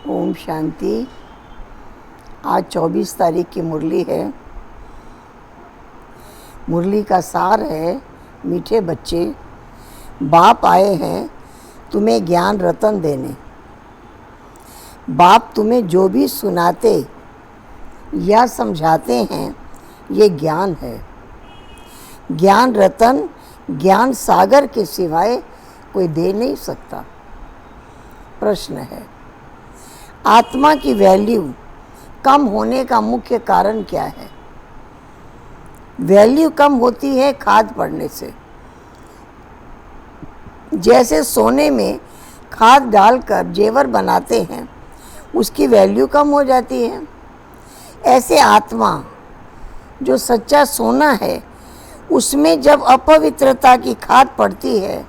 ओम शांति। आज 24 तारीख की मुरली है। मुरली का सार है, मीठे बच्चे, बाप आए हैं तुम्हें ज्ञान रतन देने। बाप तुम्हें जो भी सुनाते या समझाते हैं ये ज्ञान है। ज्ञान रतन, ज्ञान सागर के सिवाय कोई दे नहीं सकता। प्रश्न है, आत्मा की वैल्यू कम होने का मुख्य कारण क्या है? वैल्यू कम होती है खाद पड़ने से। जैसे सोने में खाद डालकर जेवर बनाते हैं, उसकी वैल्यू कम हो जाती है। ऐसे आत्मा जो सच्चा सोना है, उसमें जब अपवित्रता की खाद पड़ती है,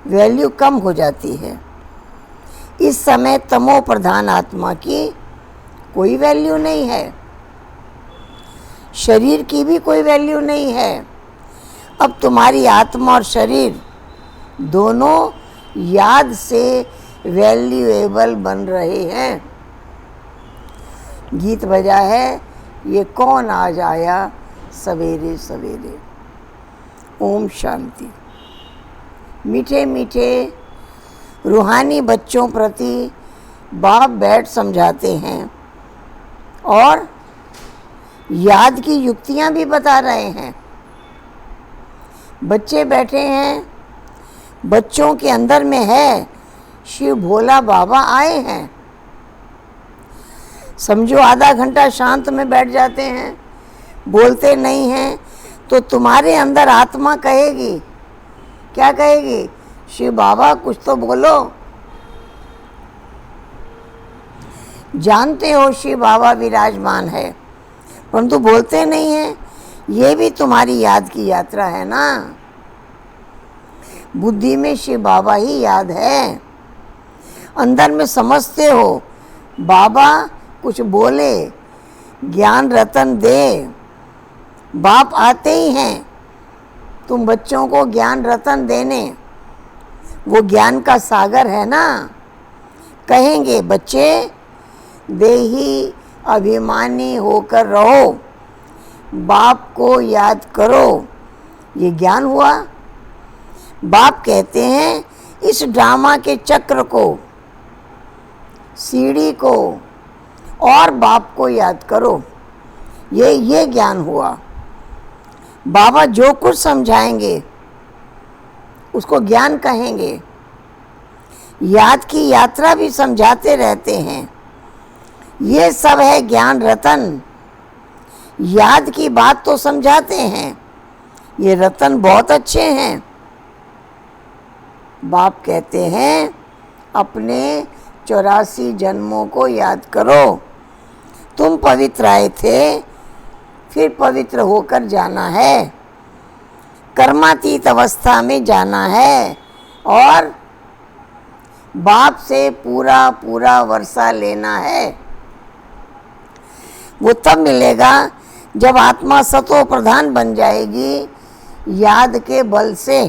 वैल्यू कम हो जाती है। इस समय तमो प्रधान आत्मा की कोई वैल्यू नहीं है, शरीर की भी कोई वैल्यू नहीं है। अब तुम्हारी आत्मा और शरीर दोनों याद से वैल्यूएबल बन रहे हैं। गीत बजा है, ये कौन आज आया सवेरे सवेरे। ओम शांति। मीठे मीठे रूहानी बच्चों प्रति बाप बैठ समझाते हैं और याद की युक्तियां भी बता रहे हैं। बच्चे बैठे हैं, बच्चों के अंदर में है शिव भोला बाबा आए हैं। समझो आधा घंटा शांत में बैठ जाते हैं, बोलते नहीं हैं, तो तुम्हारे अंदर आत्मा कहेगी, क्या कहेगी? शिव बाबा कुछ तो बोलो। जानते हो शिव बाबा विराजमान है, परंतु बोलते नहीं हैं। ये भी तुम्हारी याद की यात्रा है ना। बुद्धि में शिव बाबा ही याद है, अंदर में समझते हो बाबा कुछ बोले, ज्ञान रतन दे। बाप आते ही हैं तुम बच्चों को ज्ञान रतन देने। वो ज्ञान का सागर है ना। कहेंगे बच्चे देही अभिमानी होकर रहो, बाप को याद करो। ये ज्ञान हुआ। बाप कहते हैं इस ड्रामा के चक्र को, सीढ़ी को और बाप को याद करो। ये ज्ञान हुआ। बाबा जो कुछ समझाएंगे उसको ज्ञान कहेंगे। याद की यात्रा भी समझाते रहते हैं। ये सब है ज्ञान रतन। याद की बात तो समझाते हैं, ये रतन बहुत अच्छे हैं। बाप कहते हैं अपने 84 जन्मों को याद करो। तुम पवित्र आए थे, फिर पवित्र होकर जाना है, कर्मातीत अवस्था में जाना है और बाप से पूरा पूरा वर्षा लेना है। वो तब मिलेगा जब आत्मा सतो प्रधान बन जाएगी याद के बल से।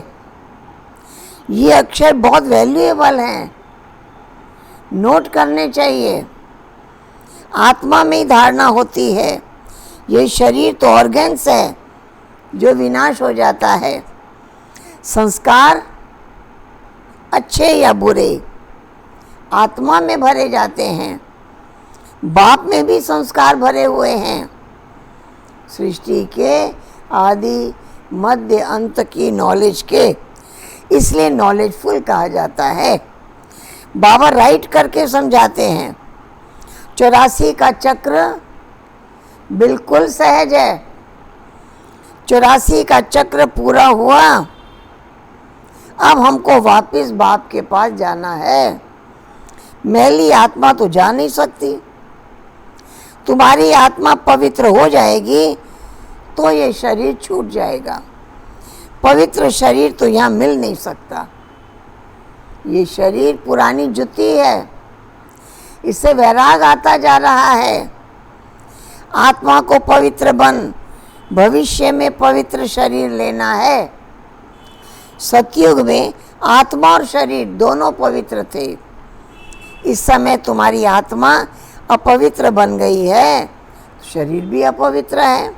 ये अक्षर बहुत वैल्यूएबल हैं, नोट करने चाहिए। आत्मा में ही धारणा होती है। ये शरीर तो ऑर्गन्स है जो विनाश हो जाता है। संस्कार अच्छे या बुरे आत्मा में भरे जाते हैं। बाप में भी संस्कार भरे हुए हैं। सृष्टि के आदि मध्य अंत की नॉलेज के, इसलिए नॉलेजफुल कहा जाता है। बाबा राइट करके समझाते हैं। 84 का चक्र बिल्कुल सहज है। 84 का चक्र पूरा हुआ। अब हमको वापस बाप के पास जाना है। मैली आत्मा तो जा नहीं सकती। तुम्हारी आत्मा पवित्र हो जाएगी तो ये शरीर छूट जाएगा। पवित्र शरीर तो यहाँ मिल नहीं सकता। ये शरीर पुरानी जुत्ती है, इससे वैराग आता जा रहा है। आत्मा को पवित्र बन, भविष्य में पवित्र शरीर लेना है। सतयुग में आत्मा और शरीर दोनों पवित्र थे। इस समय तुम्हारी आत्मा अपवित्र बन गई है, शरीर भी अपवित्र है।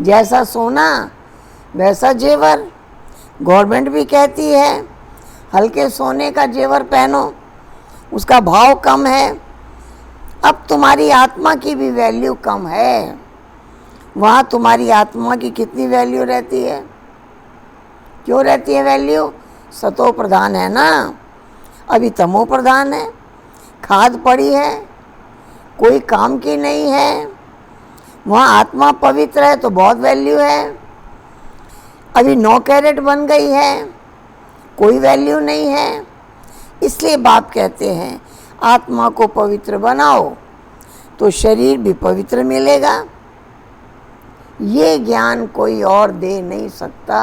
जैसा सोना वैसा जेवर। गवर्नमेंट भी कहती है हल्के सोने का जेवर पहनो, उसका भाव कम है। अब तुम्हारी आत्मा की भी वैल्यू कम है। वहाँ तुम्हारी आत्मा की कितनी वैल्यू रहती है? क्यों रहती है वैल्यू? सतो प्रधान है ना, अभी तमो प्रधान है। खाद पड़ी है, कोई काम की नहीं है। वहाँ आत्मा पवित्र है तो बहुत वैल्यू है। अभी 9 कैरेट बन गई है, कोई वैल्यू नहीं है। इसलिए बाप कहते हैं आत्मा को पवित्र बनाओ तो शरीर भी पवित्र मिलेगा। ये ज्ञान कोई और दे नहीं सकता।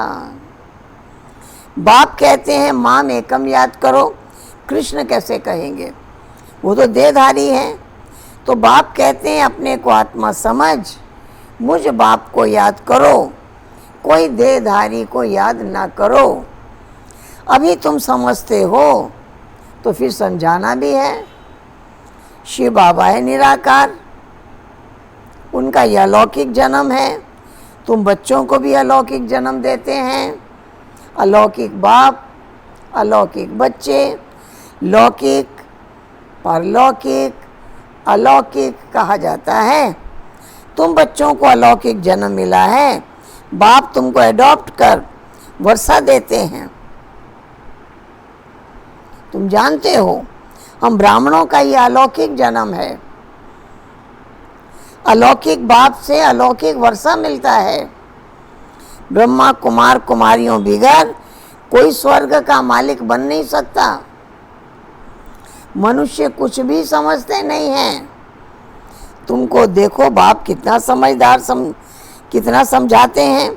बाप कहते हैं माम एकम याद करो, कृष्ण कैसे कहेंगे? वो तो देहधारी हैं। तो बाप कहते हैं अपने को आत्मा समझ, मुझ बाप को याद करो, कोई देहधारी को याद ना करो। अभी तुम समझते हो तो फिर समझाना भी है। शिव बाबा है निराकार, उनका यह अलौकिक जन्म है। तुम बच्चों को भी अलौकिक जन्म देते हैं। अलौकिक बाप, अलौकिक बच्चे, लौकिक, परलौकिक, अलौकिक कहा जाता है। तुम बच्चों को अलौकिक जन्म मिला है, बाप तुमको एडॉप्ट कर वर्षा देते हैं। तुम जानते हो हम ब्राह्मणों का ये अलौकिक जन्म है। अलौकिक बाप से अलौकिक वर्षा मिलता है। ब्रह्मा कुमार कुमारियों बिगर कोई स्वर्ग का मालिक बन नहीं सकता। मनुष्य कुछ भी समझते नहीं हैं। तुमको देखो बाप कितना समझदार कितना समझाते हैं।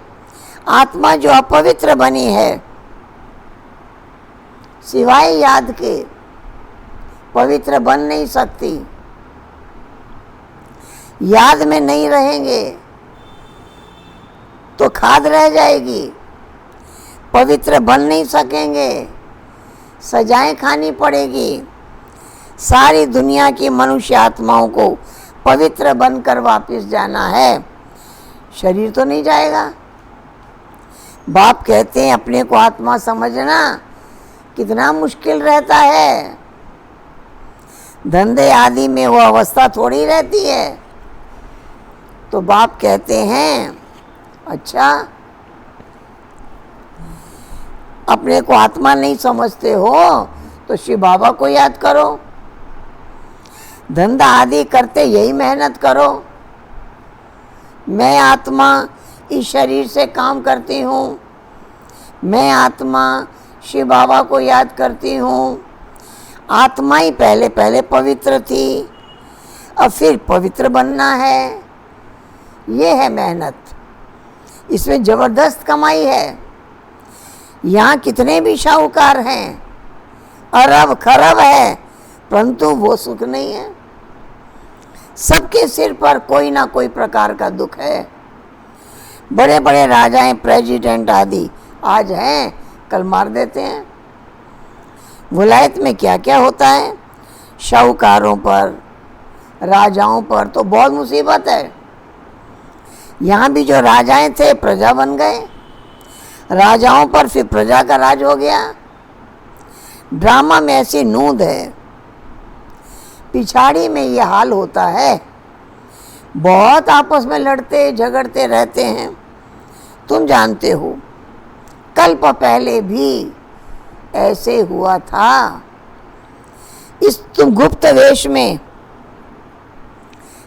आत्मा जो अपवित्र बनी है, सिवाय याद के पवित्र बन नहीं सकती। याद में नहीं रहेंगे तो खाद रह जाएगी, पवित्र बन नहीं सकेंगे, सजाएं खानी पड़ेगी। सारी दुनिया की मनुष्य आत्माओं को पवित्र बनकर वापस जाना है, शरीर तो नहीं जाएगा। बाप कहते हैं अपने को आत्मा समझना कितना मुश्किल रहता है। धंधे आदि में वो अवस्था थोड़ी रहती है। तो बाप कहते हैं अच्छा, अपने को आत्मा नहीं समझते हो तो शिव बाबा को याद करो। धंधा आदि करते यही मेहनत करो। मैं आत्मा इस शरीर से काम करती हूँ, मैं आत्मा शिव बाबा को याद करती हूँ। आत्मा ही पहले पहले पवित्र थी, अब फिर पवित्र बनना है। ये है मेहनत, इसमें ज़बरदस्त कमाई है। यहाँ कितने भी शाहूकार हैं, अरब खरब है, परंतु वो सुख नहीं है। सबके सिर पर कोई ना कोई प्रकार का दुख है। बड़े बड़े राजाएं, प्रेसिडेंट आदि आज हैं, कल मार देते हैं। विलायत में क्या क्या होता है, शाहूकारों पर, राजाओं पर तो बहुत मुसीबत है। यहाँ भी जो राजाएं थे प्रजा बन गए, राजाओं पर फिर प्रजा का राज हो गया। ड्रामा में ऐसी नूंद है, पिछाड़ी में ये हाल होता है। बहुत आपस में लड़ते झगड़ते रहते हैं। तुम जानते हो कल्प पहले भी ऐसे हुआ था। इस तुम गुप्त वेश में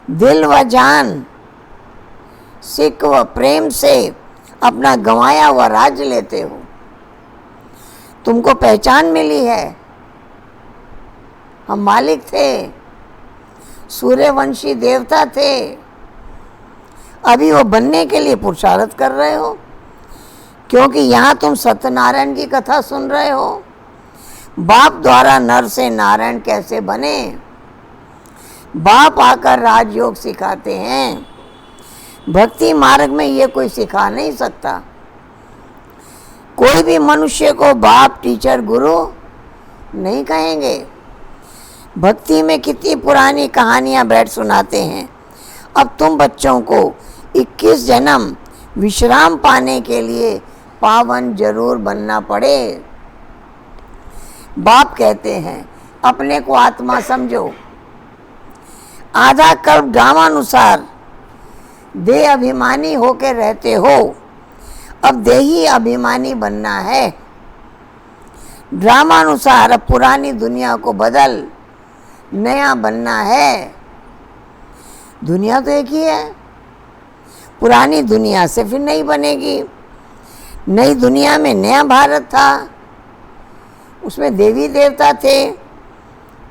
दिल व जान, सिक व प्रेम से अपना गंवाया हुआ राज्य लेते हो। तुमको पहचान मिली है, हम मालिक थे, सूर्यवंशी देवता थे। अभी वो बनने के लिए पुरुषार्थ कर रहे हो, क्योंकि यहाँ तुम सत्यनारायण की कथा सुन रहे हो। बाप द्वारा नर से नारायण कैसे बने, बाप आकर राजयोग सिखाते हैं। भक्ति मार्ग में ये कोई सिखा नहीं सकता। कोई भी मनुष्य को बाप, टीचर, गुरु नहीं कहेंगे। भक्ति में कितनी पुरानी कहानियाँ बैठ सुनाते हैं। अब तुम बच्चों को 21 जन्म विश्राम पाने के लिए पावन जरूर बनना पड़े। बाप कहते हैं अपने को आत्मा समझो, आधा कल्प ड्रामानुसार देह अभिमानी होकर रहते हो, अब देही अभिमानी बनना है। ड्रामानुसार अब पुरानी दुनिया को बदल नया बनना है। दुनिया तो एक ही है, पुरानी दुनिया से फिर नई बनेगी। नई दुनिया में नया भारत था, उसमें देवी देवता थे।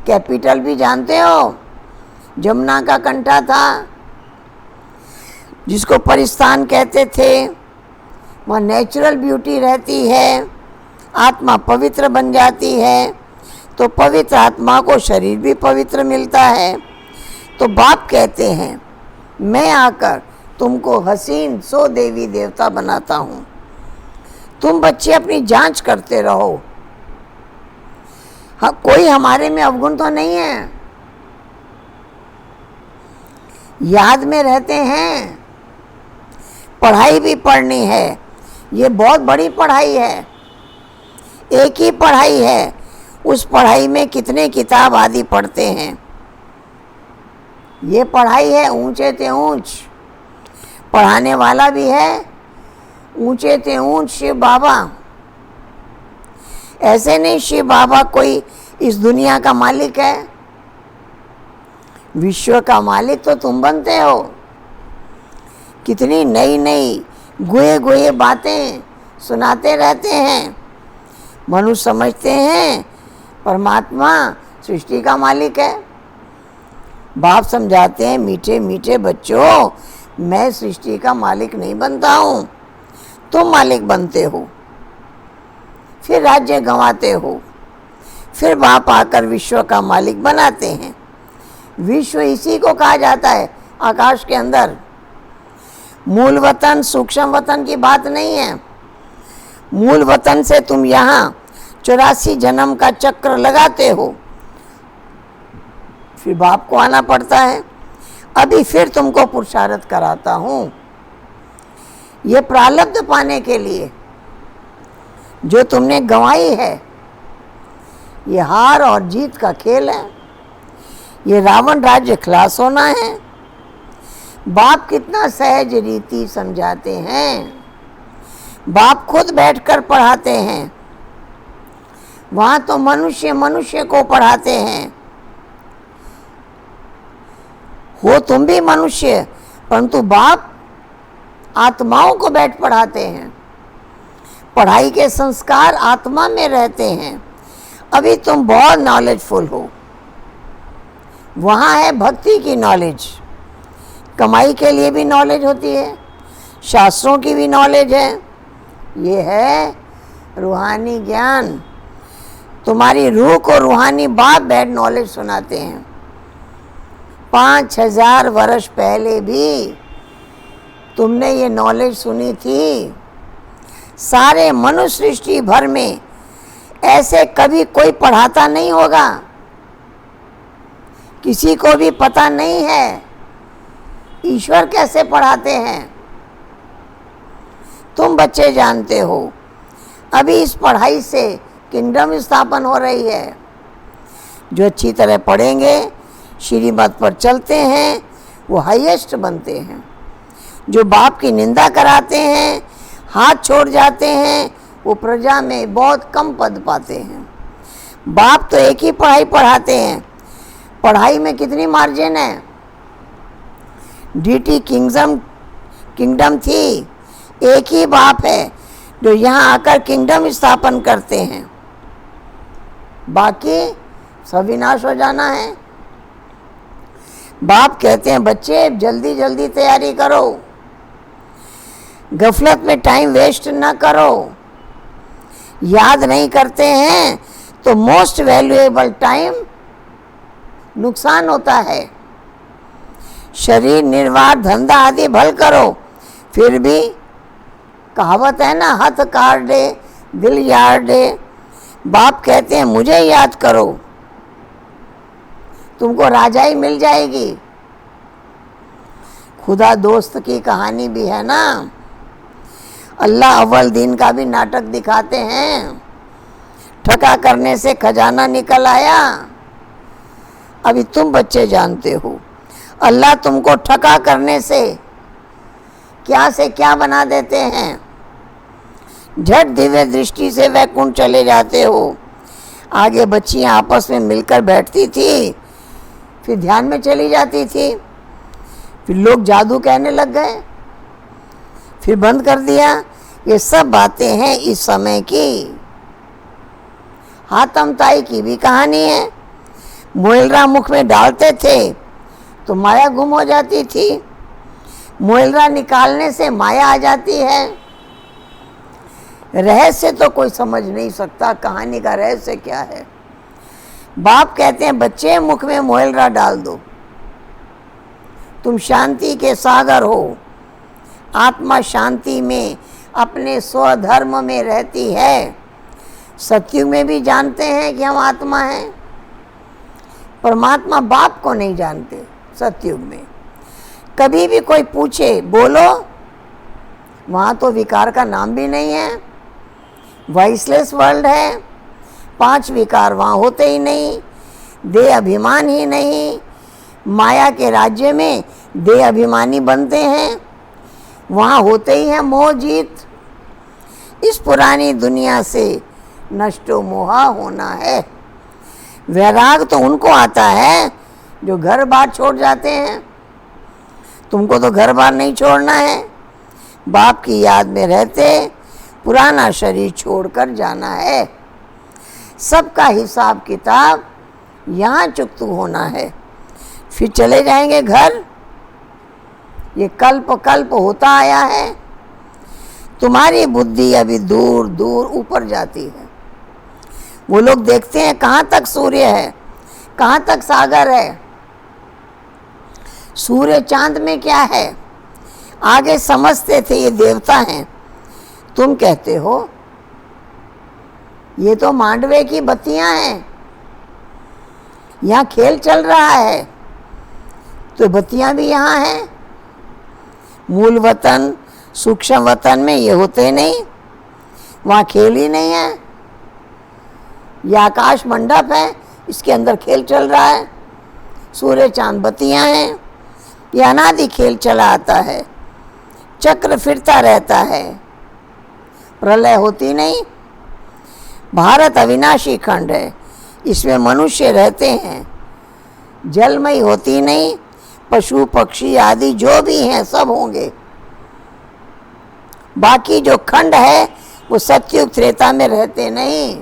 कैपिटल भी जानते हो, जमुना का कंठा था, जिसको परिस्तान कहते थे। वहाँ नेचुरल ब्यूटी रहती है, आत्मा पवित्र बन जाती है, तो पवित्र आत्मा को शरीर भी पवित्र मिलता है। तो बाप कहते हैं मैं आकर तुमको हसीन सो देवी देवता बनाता हूँ, तुम बच्चे अपनी जांच करते रहो। हाँ, कोई हमारे में अवगुण तो नहीं है, याद में रहते हैं। पढ़ाई भी पढ़नी है, ये बहुत बड़ी पढ़ाई है, एक ही पढ़ाई है, उस पढ़ाई में कितने किताब आदि पढ़ते हैं। ये पढ़ाई है ऊंचे ते ऊंच, पढ़ाने वाला भी है ऊंचे ते ऊंच शिव बाबा। ऐसे नहीं शिव बाबा कोई इस दुनिया का मालिक है, विश्व का मालिक तो तुम बनते हो। कितनी नई नई गुए गुए बातें सुनाते रहते हैं। मनुष्य समझते हैं परमात्मा सृष्टि का मालिक है। बाप समझाते हैं मीठे मीठे बच्चों, मैं सृष्टि का मालिक नहीं बनता हूँ, तुम मालिक बनते हो, फिर राज्य गंवाते हो, फिर बाप आकर विश्व का मालिक बनाते हैं। विश्व इसी को कहा जाता है, आकाश के अंदर। मूल वतन सूक्ष्म वतन की बात नहीं है। मूल वतन से तुम यहाँ 84 जन्म का चक्र लगाते हो, फिर बाप को आना पड़ता है। अभी फिर तुमको पुरुषार्थ कराता हूँ, ये प्रारब्ध पाने के लिए जो तुमने गंवाई है। ये हार और जीत का खेल है, ये रावण राज्य खलास होना है। बाप कितना सहज रीति समझाते हैं, बाप खुद बैठकर पढ़ाते हैं। वहाँ तो मनुष्य मनुष्य को पढ़ाते हैं। हो तुम भी मनुष्य, परंतु बाप आत्माओं को बैठ पढ़ाते हैं। पढ़ाई के संस्कार आत्मा में रहते हैं। अभी तुम बहुत नॉलेजफुल हो, वहाँ है भक्ति की नॉलेज। कमाई के लिए भी नॉलेज होती है, शास्त्रों की भी नॉलेज है। ये है रूहानी ज्ञान। तुम्हारी रूह को रूहानी बाप बैठ नॉलेज सुनाते हैं। 5000 वर्ष पहले भी तुमने ये नॉलेज सुनी थी। सारे मनुष्य सृष्टि भर में ऐसे कभी कोई पढ़ाता नहीं होगा, किसी को भी पता नहीं है ईश्वर कैसे पढ़ाते हैं। तुम बच्चे जानते हो। अभी इस पढ़ाई से किंगडम स्थापन हो रही है। जो अच्छी तरह पढ़ेंगे, श्रीमत पर चलते हैं, वो हाईएस्ट बनते हैं। जो बाप की निंदा कराते हैं, हाथ छोड़ जाते हैं, वो प्रजा में बहुत कम पद पाते हैं। बाप तो एक ही पढ़ाई पढ़ाते हैं। पढ़ाई में कितनी मार्जिन है। डीटी किंगडम थी, एक ही बाप है जो यहाँ आकर किंगडम स्थापन करते हैं, बाकी सब विनाश हो जाना है। बाप कहते हैं बच्चे जल्दी जल्दी तैयारी करो, गफलत में टाइम वेस्ट ना करो। याद नहीं करते हैं तो मोस्ट वैल्यूएबल टाइम नुकसान होता है। शरीर निर्वाह धंधा आदि भल करो, फिर भी कहावत है ना, हथ काट दे दिल यार दे। बाप कहते हैं मुझे याद करो। तुमको राजाई मिल जाएगी। खुदा दोस्त की कहानी भी है ना, अल्लाह अव्वल दिन का भी नाटक दिखाते हैं। ठगा करने से खजाना निकल आया। अभी तुम बच्चे जानते हो, अल्लाह तुमको ठगा करने से क्या बना देते हैं। झट दिव्य दृष्टि से वैकुंठ चले जाते हो। आगे बच्चियां आपस में मिलकर बैठती थी, फिर ध्यान में चली जाती थी, फिर लोग जादू कहने लग गए, फिर बंद कर दिया। ये सब बातें हैं इस समय की। हातम ताई की भी कहानी है। मोइलरा मुख में डालते थे तो माया गुम हो जाती थी, मोइलरा निकालने से माया आ जाती है। रहस्य तो कोई समझ नहीं सकता, कहानी का रहस्य क्या है। बाप कहते हैं बच्चे मुख में मोइलरा डाल दो, तुम शांति के सागर हो। आत्मा शांति में अपने स्वधर्म में रहती है। सतयुग में भी जानते हैं कि हम आत्मा हैं, परमात्मा बाप को नहीं जानते। सतयुग में कभी भी कोई पूछे बोलो, वहाँ तो विकार का नाम भी नहीं है, वॉइसलेस वर्ल्ड है। 5 विकार वहाँ होते ही नहीं, देह अभिमान ही नहीं। माया के राज्य में देह अभिमानी बनते हैं, वहाँ होते ही हैं मोह जीत। इस पुरानी दुनिया से नष्टो मोहा होना है। वैराग तो उनको आता है जो घर बार छोड़ जाते हैं। तुमको तो घर बार नहीं छोड़ना है, बाप की याद में रहते पुराना शरीर छोड़कर जाना है। सबका हिसाब किताब यहाँ चुकतू होना है, फिर चले जाएंगे घर। ये कल्प कल्प होता आया है। तुम्हारी बुद्धि अभी दूर दूर ऊपर जाती है। वो लोग देखते हैं कहाँ तक सूर्य है, कहाँ तक सागर है, सूर्य चांद में क्या है। आगे समझते थे ये देवता हैं। तुम कहते हो ये तो मांडवे की बत्तियां हैं, यहाँ खेल चल रहा है, तो बत्तियां भी यहाँ हैं। मूल वतन सूक्ष्म वतन में ये होते नहीं, वहाँ खेल ही नहीं है। यह आकाश मंडप है, इसके अंदर खेल चल रहा है, सूर्य चांद बत्तियां हैं। यह अनादि खेल चला आता है, चक्र फिरता रहता है, प्रलय होती नहीं। भारत अविनाशी खंड है, इसमें मनुष्य रहते हैं, जलमयी होती नहीं। पशु पक्षी आदि जो भी हैं सब होंगे। बाकी जो खंड है वो सतयुग त्रेता में रहते नहीं।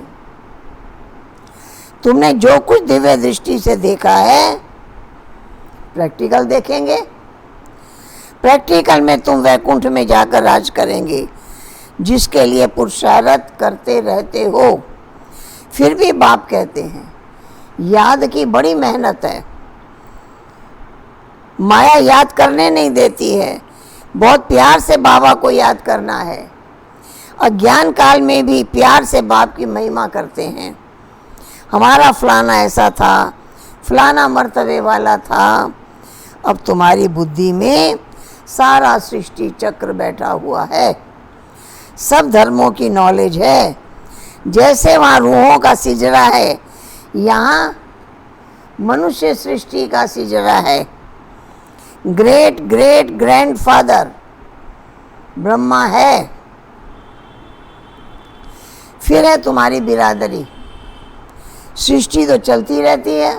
तुमने जो कुछ दिव्य दृष्टि से देखा है, प्रैक्टिकल देखेंगे। प्रैक्टिकल में तुम वैकुंठ में जाकर राज करेंगे, जिसके लिए पुरुषार्थ करते रहते हो। फिर भी बाप कहते हैं याद की बड़ी मेहनत है। माया याद करने नहीं देती है, बहुत प्यार से बाबा को याद करना है। अज्ञान काल में भी प्यार से बाप की महिमा करते हैं। हमारा फलाना ऐसा था, फलाना मर्तबे वाला था। अब तुम्हारी बुद्धि में सारा सृष्टि चक्र बैठा हुआ है, सब धर्मों की नॉलेज है। जैसे वहाँ रूहों का सिजरा है, यहाँ मनुष्य सृष्टि का सिजरा है। ग्रेट ग्रेट ग्रैंडफादर ब्रह्मा है। फिर है तुम्हारी बिरादरी, सृष्टि तो चलती रहती है।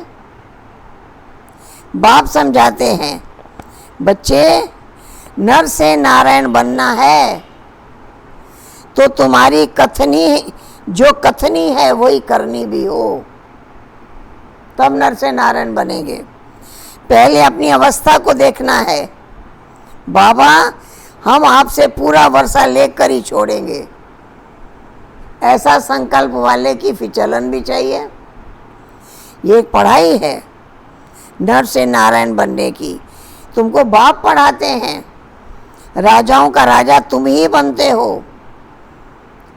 बाप समझाते हैं बच्चे, नर से नारायण बनना है तो तुम्हारी कथनी, जो कथनी है वही करनी भी हो, तब नर से नारायण बनेंगे। पहले अपनी अवस्था को देखना है। बाबा हम आपसे पूरा वर्षा लेकर ही छोड़ेंगे, ऐसा संकल्प वाले की विचलन भी चाहिए। ये एक पढ़ाई है नर से नारायण बनने की। तुमको बाप पढ़ाते हैं, राजाओं का राजा तुम ही बनते हो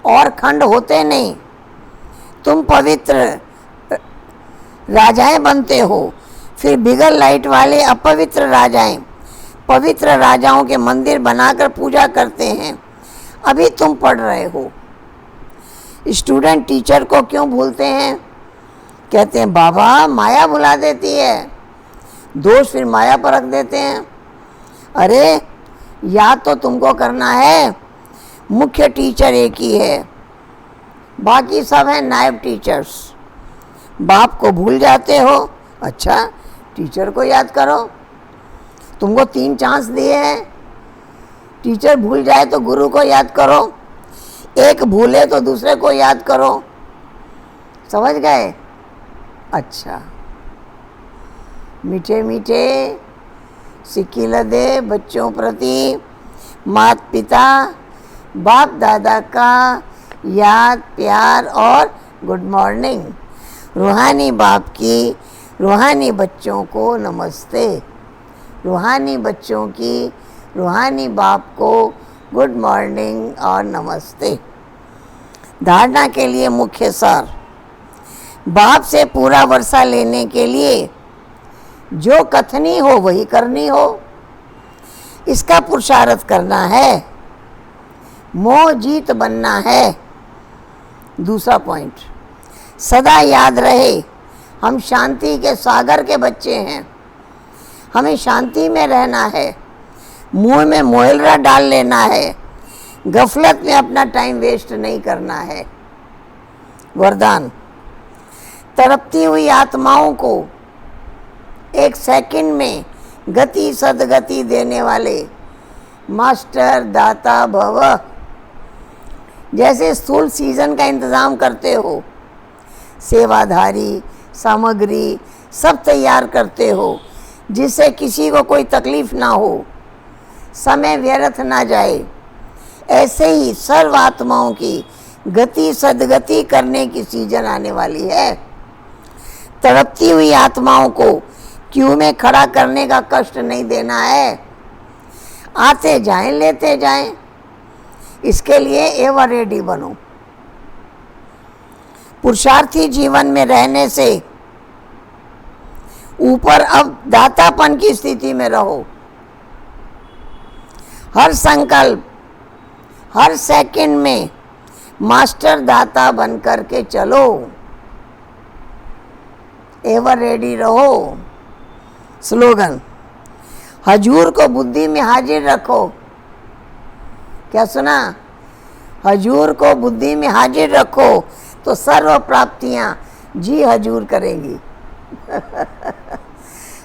और खंड होते नहीं। तुम पवित्र राजाएं बनते हो, फिर बिगर लाइट वाले अपवित्र राजाएं पवित्र राजाओं के मंदिर बनाकर पूजा करते हैं। अभी तुम पढ़ रहे हो। स्टूडेंट टीचर को क्यों भूलते हैं? कहते हैं बाबा माया भुला देती है। दोष फिर माया पर रख देते हैं। अरे याद तो तुमको करना है, मुख्य टीचर एक ही है, बाकी सब हैं नायब टीचर्स। बाप को भूल जाते हो, अच्छा टीचर को याद करो। तुमको 3 चांस दिए हैं, टीचर भूल जाए तो गुरु को याद करो, एक भूले तो दूसरे को याद करो। समझ गए? अच्छा, मीठे मीठे सिक्की लदे बच्चों प्रति माता पिता बाप दादा का याद प्यार और गुड मॉर्निंग। रूहानी बाप की रूहानी बच्चों को नमस्ते। रूहानी बच्चों की रूहानी बाप को गुड मॉर्निंग और नमस्ते। धारणा के लिए मुख्य सार। बाप से पूरा वर्षा लेने के लिए जो कथनी हो वही करनी हो, इसका पुरुषार्थ करना है, मोह जीत बनना है। दूसरा पॉइंट, सदा याद रहे हम शांति के सागर के बच्चे हैं, हमें शांति में रहना है, मुंह में मोहलरा डाल लेना है, गफलत में अपना टाइम वेस्ट नहीं करना है। वरदान, तड़पती हुई आत्माओं को एक सेकंड में गति सदगति देने वाले मास्टर दाता भव। जैसे स्थूल सीजन का इंतज़ाम करते हो, सेवाधारी सामग्री सब तैयार करते हो जिससे किसी को कोई तकलीफ ना हो, समय व्यर्थ ना जाए, ऐसे ही सर्व आत्माओं की गति सदगति करने की सीजन आने वाली है। तड़पती हुई आत्माओं को क्यू में खड़ा करने का कष्ट नहीं देना है, आते जाएं लेते जाएं। इसके लिए एवर रेडी बनो। पुरुषार्थी जीवन में रहने से ऊपर अब दातापन की स्थिति में रहो। हर संकल्प हर सेकंड में मास्टर दाता बन करके चलो, एवर रेडी रहो। स्लोगन, हजूर को बुद्धि में हाजिर रखो। क्या सुना? हजूर को बुद्धि में हाजिर रखो तो सर्व प्राप्तियां जी हजूर करेंगी।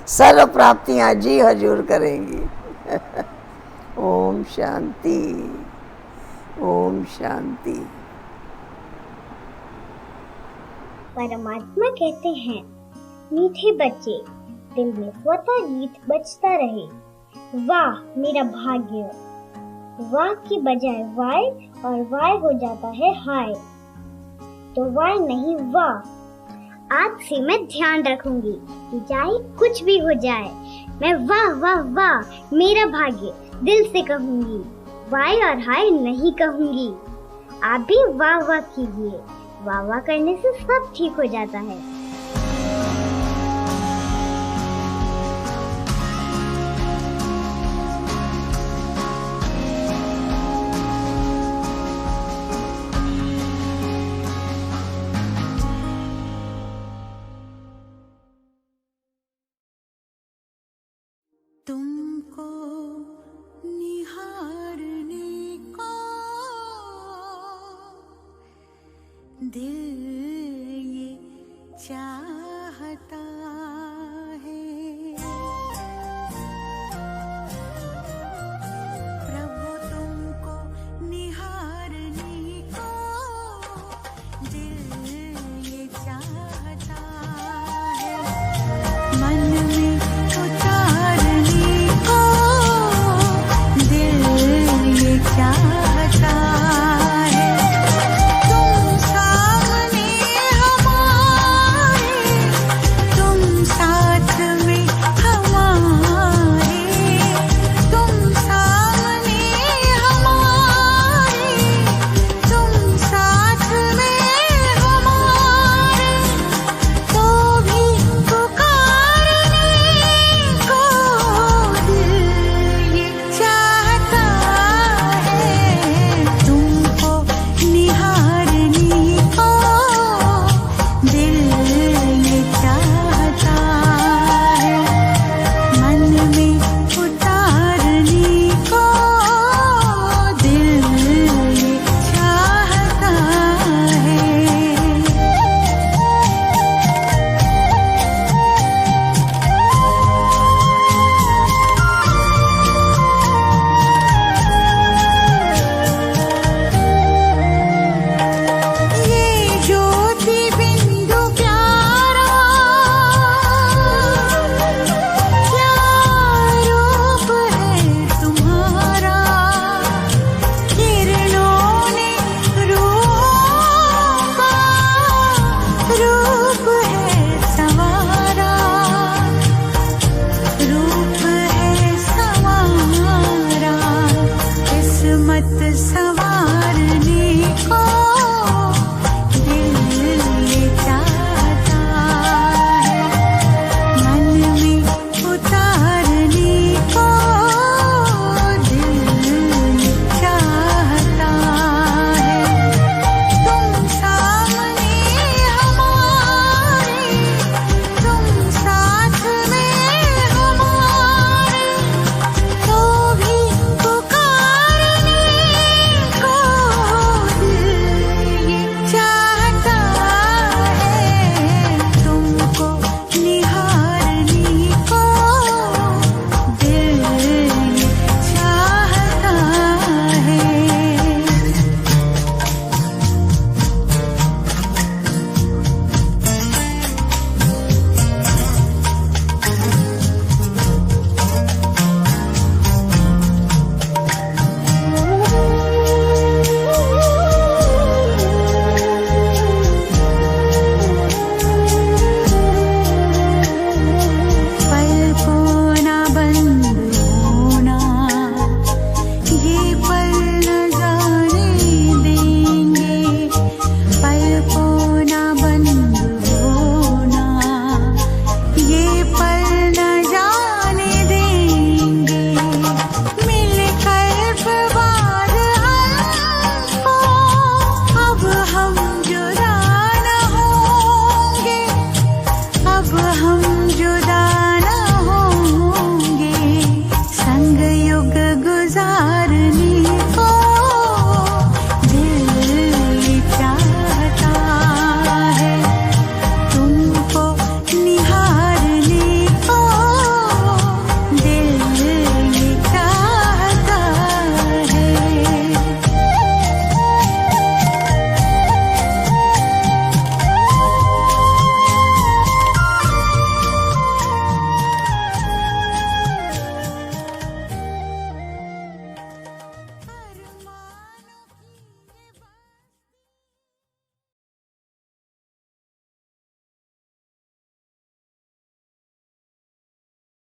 सर्व प्राप्तियां जी हजूर करेंगी। ओम शांति, ओम शांति। परमात्मा कहते हैं, मीठे बच्चे दिल में स्वतः गीत बजता रहे। वाह मेरा भाग्य, वाह की बजाय वाय और वाय हो जाता है हाय, तो वाय नहीं वाह। आज से मैं ध्यान रखूंगी कि चाहे कुछ भी हो जाए, मैं वाह वाह वाह मेरा भाग्य दिल से कहूंगी, वाय और हाय नहीं कहूंगी। आप भी वाह वाह कीजिए, वाह वाह करने से सब ठीक हो जाता है। तुमको निहारने को दिल ये चाहता